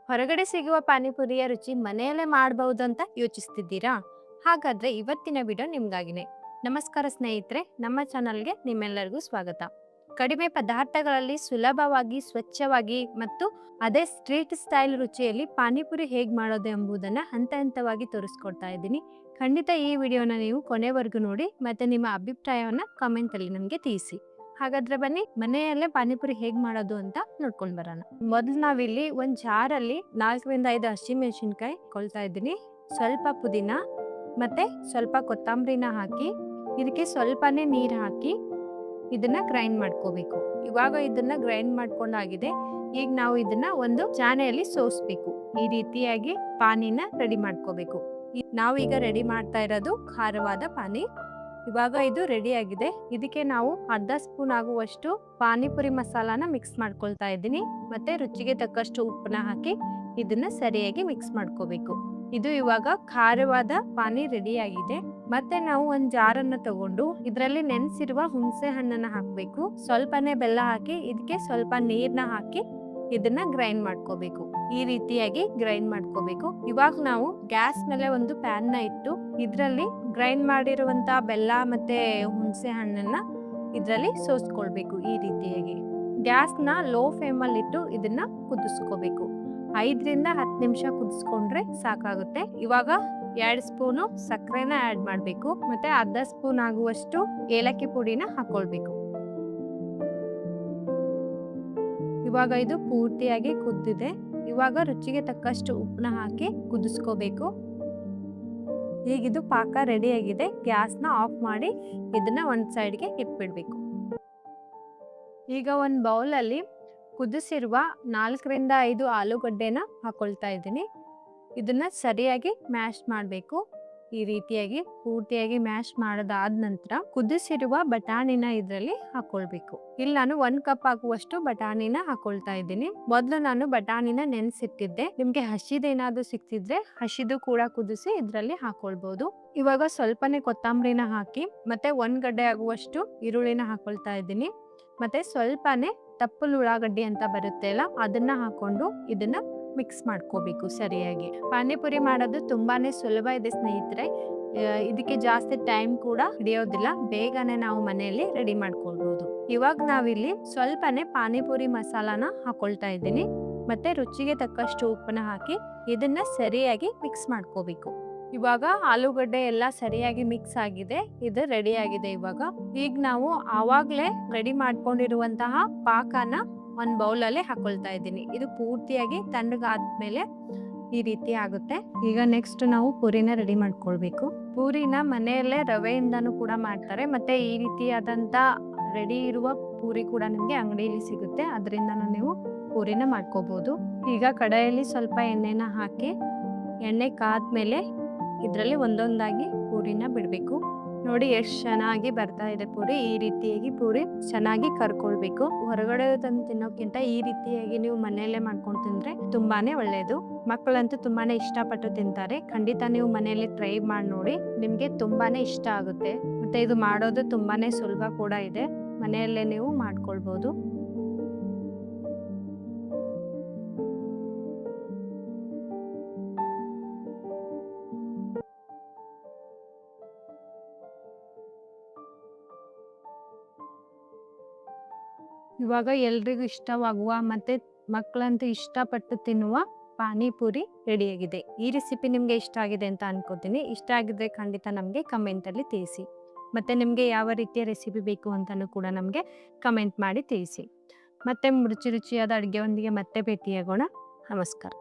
ಹೊರಗಡೆ ಸಿಗುವ ಪಾನಿಪುರಿಯ ರುಚಿ ಮನೆಯಲ್ಲೇ ಮಾಡಬಹುದು ಅಂತ ಯೋಚಿಸ್ತಿದ್ದೀರಾ? ಹಾಗಾದ್ರೆ ಇವತ್ತಿನ ವಿಡಿಯೋ ನಿಮ್ಗಾಗಿನೇ. ನಮಸ್ಕಾರ ಸ್ನೇಹಿತರೆ, ನಮ್ಮ ಚಾನಲ್ಗೆ ನಿಮ್ಮೆಲ್ಲರಿಗೂ ಸ್ವಾಗತ. ಕಡಿಮೆ ಪದಾರ್ಥಗಳಲ್ಲಿ ಸುಲಭವಾಗಿ, ಸ್ವಚ್ಛವಾಗಿ ಮತ್ತು ಅದೇ ಸ್ಟ್ರೀಟ್ ಸ್ಟೈಲ್ ರುಚಿಯಲ್ಲಿ ಪಾನಿಪುರಿ ಹೇಗೆ ಮಾಡೋದು ಎಂಬುದನ್ನು ಹಂತ ಹಂತವಾಗಿ ತೋರಿಸ್ಕೊಡ್ತಾ ಇದ್ದೀನಿ. ಖಂಡಿತ ಈ ವಿಡಿಯೋನ ನೀವು ಕೊನೆವರೆಗೂ ನೋಡಿ ಮತ್ತೆ ನಿಮ್ಮ ಅಭಿಪ್ರಾಯವನ್ನ ಕಾಮೆಂಟಲ್ಲಿ ನನಗೆ ತಿಳಿಸಿ. ಹಾಗಾದ್ರೆ ಬನ್ನಿ ಮನೆಯಲ್ಲೇ ಪಾನಿಪುರಿ ಹೇಗ್ ಮಾಡೋದು ಅಂತ ನೋಡ್ಕೊಂಡ್ ಬರೋಣ. ಮೊದಲು ನಾವಿಲ್ಲಿ ಒಂದ್ ಜಾರಲ್ಲಿ 4 ರಿಂದ 5 ಹಸಿಮೆಣಸಿನಕಾಯಿ ಕೊಳ್ತಾ ಇದ್ದೀನಿ. ಸ್ವಲ್ಪ ಪುದೀನ ಮತ್ತೆ ಸ್ವಲ್ಪ ಕೊತ್ತಂಬರಿನ ಹಾಕಿ ಇದಕ್ಕೆ ಸ್ವಲ್ಪನೇ ನೀರು ಹಾಕಿ ಇದನ್ನ ಗ್ರೈಂಡ್ ಮಾಡ್ಕೋಬೇಕು. ಇವಾಗ ಇದನ್ನ ಗ್ರೈಂಡ್ ಮಾಡ್ಕೊಂಡಾಗಿದೆ. ಈಗ ನಾವು ಇದನ್ನ ಒಂದು ಜಾನೆಯಲ್ಲಿ ಸೋಸ್ಬೇಕು. ಈ ರೀತಿಯಾಗಿ ಪಾನಿನ ರೆಡಿ ಮಾಡ್ಕೋಬೇಕು. ನಾವೀಗ ರೆಡಿ ಮಾಡ್ತಾ ಇರೋದು ಖಾರವಾದ ಪಾನಿ. ಇವಾಗ ಇದು ರೆಡಿ ಆಗಿದೆ. ಇದಕ್ಕೆ ನಾವು ಅರ್ಧ ಸ್ಪೂನ್ ಆಗುವಷ್ಟು ಪಾನಿಪುರಿ ಮಸಾಲಾನ ಮಿಕ್ಸ್ ಮಾಡ್ಕೊಳ್ತಾ ಇದ್ದೀನಿ. ಮತ್ತೆ ರುಚಿಗೆ ತಕ್ಕಷ್ಟು ಉಪ್ಪನ್ನ ಹಾಕಿ ಇದನ್ನ ಸರಿಯಾಗಿ ಮಿಕ್ಸ್ ಮಾಡ್ಕೋಬೇಕು. ಇದು ಇವಾಗ ಖಾರವಾದ ಪಾನಿ ರೆಡಿ ಆಗಿದೆ. ಮತ್ತೆ ನಾವು ಒಂದ್ ಜಾರನ್ನ ತಗೊಂಡು ಇದರಲ್ಲಿ ನೆನೆಸಿರುವ ಹುಣಸೆ ಹಣ್ಣನ್ನ ಹಾಕ್ಬೇಕು. ಸ್ವಲ್ಪನೇ ಬೆಲ್ಲ ಹಾಕಿ ಇದಕ್ಕೆ ಸ್ವಲ್ಪ ನೀರ್ನ ಹಾಕಿ ಇದನ್ನ ಗ್ರೈಂಡ್ ಮಾಡ್ಕೋಬೇಕು. ಈ ರೀತಿಯಾಗಿ ಗ್ರೈಂಡ್ ಮಾಡ್ಕೋಬೇಕು. ಇವಾಗ ನಾವು ಗ್ಯಾಸ್ ಮೇಲೆ ಒಂದು ಪ್ಯಾನ್ ನ ಇಟ್ಟು ಇದರಲ್ಲಿ ಗ್ರೈಂಡ್ ಮಾಡಿರುವಂತ ಬೆಲ್ಲ ಮತ್ತೆ ಹುಣಸೆ ಹಣ್ಣನ್ನ ಇದರಲ್ಲಿ ಸೋಸ್ಕೊಳ್ಬೇಕು. ಈ ರೀತಿಯಾಗಿ ಗ್ಯಾಸ್ ನ ಲೋ ಫ್ಲೇಮ್ ಅಲ್ಲಿ ಇಟ್ಟು ಇದನ್ನ ಕುದಿಸ್ಕೋಬೇಕು. 5 ರಿಂದ 10 ನಿಮಿಷ ಕುದಿಸ್ಕೊಂಡ್ರೆ ಸಾಕಾಗುತ್ತೆ. ಇವಾಗ 2 ಸ್ಪೂನು ಸಕ್ಕರೆನ ಆಡ್ ಮಾಡ್ಬೇಕು. ಮತ್ತೆ ಅರ್ಧ ಸ್ಪೂನ್ ಆಗುವಷ್ಟು ಏಲಕ್ಕಿ ಪುಡಿನ ಹಾಕೊಳ್ಬೇಕು. ಇವಾಗ ಇದು ಪೂರ್ತಿಯಾಗಿ ಕುದ್ದಿದೆ. ಇವಾಗ ರುಚಿಗೆ ತಕ್ಕಷ್ಟು ಉಪ್ಪನ್ನ ಹಾಕಿ ಕುದಿಸ್ಕೋಬೇಕು. ಈಗಿದು ಪಾಕ ರೆಡಿ ಆಗಿದೆ. ಗ್ಯಾಸ್ನ ಆಫ್ ಮಾಡಿ ಇದನ್ನ ಒಂದ್ ಸೈಡ್ಗೆ ಇಟ್ಬಿಡ್ಬೇಕು. ಈಗ ಒಂದು ಬೌಲಲ್ಲಿ ಕುದಿಸಿರುವ 4 ರಿಂದ 5 ಆಲೂಗಡ್ಡೆನ ಹಾಕೊಳ್ತಾ ಇದ್ದೀನಿ. ಇದನ್ನ ಸರಿಯಾಗಿ ಮ್ಯಾಶ್ ಮಾಡಬೇಕು. ಈ ರೀತಿಯಾಗಿ ಪೂರ್ತಿಯಾಗಿ ಮ್ಯಾಶ್ ಮಾಡದಾದ ನಂತರ ಕುದಿಸಿರುವ ಬಟಾಣಿನ ಇದರಲ್ಲಿ ಹಾಕೊಳ್ಬೇಕು. ಇಲ್ಲಿ ನಾನು 1 ಕಪ್ ಆಗುವಷ್ಟು ಬಟಾಣಿನ ಹಾಕೊಳ್ತಾ ಇದ್ದೀನಿ. ಮೊದಲು ನಾನು ಬಟಾಣಿನ ನೆನೆಸಿಟ್ಟಿದ್ದೆ. ನಿಮ್ಗೆ ಹಸಿದೇನಾದ್ರೂ ಸಿಕ್ತಿದ್ರೆ ಹಸಿದು ಕೂಡ ಕುದಿಸಿ ಇದರಲ್ಲಿ ಹಾಕೊಳ್ಬಹುದು. ಇವಾಗ ಸ್ವಲ್ಪನೇ ಕೊತ್ತಂಬರಿನ ಹಾಕಿ ಮತ್ತೆ 1 ಗಡ್ಡೆ ಆಗುವಷ್ಟು ಈರುಳ್ಳಿನ ಹಾಕೊಳ್ತಾ ಇದ್ದೀನಿ. ಮತ್ತೆ ಸ್ವಲ್ಪನೇ ತಪ್ಪಲು ಉಳ್ಳಾಗಡ್ಡಿ ಅಂತ ಬರುತ್ತೆ ಅಲ್ಲ, ಅದನ್ನ ಹಾಕೊಂಡು ಇದನ್ನ ಮಿಕ್ಸ್ ಮಾಡ್ಕೋಬೇಕು ಸರಿಯಾಗಿ. ಪಾನಿಪುರಿ ಮಾಡೋದು ತುಂಬಾನೇ ಸುಲಭ ಇದೆ ಸ್ನೇಹಿತರೆ. ಇದಕ್ಕೆ ಜಾಸ್ತಿ ಟೈಮ್ ಕೂಡ ಹಿಡಿಯೋದಿಲ್ಲ. ಬೇಗನೆ ನಾವು ಮನೆಯಲ್ಲಿ ರೆಡಿ ಮಾಡ್ಕೊಳ್ಬಹುದು. ಇವಾಗ ನಾವಿಲ್ಲಿ ಸ್ವಲ್ಪನೇ ಪಾನಿಪುರಿ ಮಸಾಲಾನ ಹಾಕೊಳ್ತಾ ಇದ್ದೀನಿ. ಮತ್ತೆ ರುಚಿಗೆ ತಕ್ಕಷ್ಟು ಉಪ್ಪನ್ನ ಹಾಕಿ ಇದನ್ನ ಸರಿಯಾಗಿ ಮಿಕ್ಸ್ ಮಾಡ್ಕೋಬೇಕು. ಇವಾಗ ಆಲೂಗಡ್ಡೆ ಎಲ್ಲ ಸರಿಯಾಗಿ ಮಿಕ್ಸ್ ಆಗಿದೆ. ಇದು ರೆಡಿ ಆಗಿದೆ. ಈಗ ನಾವು ಆವಾಗ್ಲೇ ರೆಡಿ ಮಾಡ್ಕೊಂಡಿರುವಂತಹ ಪಾಕನ ಒಂದು ಬೌಲಲ್ಲಿ ಹಾಕೊಳ್ತಾ ಇದ್ದೀನಿ. ಇದು ಪೂರ್ತಿಯಾಗಿ ತಣ್ಣಗಾದ್ಮೇಲೆ ಈ ರೀತಿ ಆಗುತ್ತೆ. ಈಗ ನೆಕ್ಸ್ಟ್ ನಾವು ಪೂರಿನ ರೆಡಿ ಮಾಡ್ಕೊಳ್ಬೇಕು. ಪೂರಿನ ಮನೆಯಲ್ಲೇ ರವೆಯಿಂದನೂ ಕೂಡ ಮಾಡ್ತಾರೆ. ಮತ್ತೆ ಈ ರೀತಿಯಾದಂತ ರೆಡಿ ಇರುವ ಪೂರಿ ಕೂಡ ನಿಮ್ಗೆ ಅಂಗಡಿಯಲ್ಲಿ ಸಿಗುತ್ತೆ. ಅದರಿಂದನೂ ನೀವು ಪೂರಿನ ಮಾಡ್ಕೋಬಹುದು. ಈಗ ಕಡಾಯಲ್ಲಿ ಸ್ವಲ್ಪ ಎಣ್ಣೆನ ಹಾಕಿ ಎಣ್ಣೆ ಕಾದ್ಮೇಲೆ ಇದರಲ್ಲಿ ಒಂದೊಂದಾಗಿ ಪೂರಿನ ಬಿಡಬೇಕು. ನೋಡಿ ಎಷ್ಟು ಚೆನ್ನಾಗಿ ಬರ್ತಾ ಇದೆ ಪೂರಿ. ಈ ರೀತಿಯಾಗಿ ಪೂರಿ ಚೆನ್ನಾಗಿ ಕರ್ಕೊಳ್ಬೇಕು. ಹೊರಗಡೆ ತಂದು ತಿನ್ನೋಕ್ಕಿಂತ ಈ ರೀತಿಯಾಗಿ ನೀವು ಮನೆಯಲ್ಲೇ ಮಾಡ್ಕೊಂಡು ತಿಂದ್ರೆ ತುಂಬಾನೇ ಒಳ್ಳೆಯದು. ಮಕ್ಕಳಂತೂ ತುಂಬಾನೇ ಇಷ್ಟಪಟ್ಟು ತಿಂತಾರೆ. ಖಂಡಿತ ನೀವು ಮನೆಯಲ್ಲಿ ಟ್ರೈ ಮಾಡಿ ನೋಡಿ, ನಿಮ್ಗೆ ತುಂಬಾನೇ ಇಷ್ಟ ಆಗುತ್ತೆ. ಮತ್ತೆ ಇದು ಮಾಡೋದು ತುಂಬಾನೇ ಸುಲಭ ಕೂಡ ಇದೆ. ಮನೆಯಲ್ಲೇ ನೀವು ಮಾಡ್ಕೊಳ್ಬಹುದು. ಇವಾಗ ಎಲ್ರಿಗೂ ಇಷ್ಟವಾಗುವ ಮತ್ತೆ ಮಕ್ಕಳಂತೂ ಇಷ್ಟಪಟ್ಟು ತಿನ್ನುವ ಪಾನಿಪುರಿ ರೆಡಿಯಾಗಿದೆ. ಈ ರೆಸಿಪಿ ನಿಮಗೆ ಇಷ್ಟ ಆಗಿದೆ ಅಂತ ಅನ್ಕೋತೀನಿ. ಇಷ್ಟ ಆಗಿದ್ರೆ ಖಂಡಿತ ನಮಗೆ ಕಮೆಂಟಲ್ಲಿ ತಿಳಿಸಿ. ಮತ್ತೆ ನಿಮಗೆ ಯಾವ ರೀತಿಯ ರೆಸಿಪಿ ಬೇಕು ಅಂತಲೂ ಕೂಡ ನಮಗೆ ಕಮೆಂಟ್ ಮಾಡಿ ತಿಳಿಸಿ. ಮತ್ತೆ ರುಚಿಯಾದ ಅಡುಗೆಯೊಂದಿಗೆ ಮತ್ತೆ ಭೇಟಿಯಾಗೋಣ. ನಮಸ್ಕಾರ.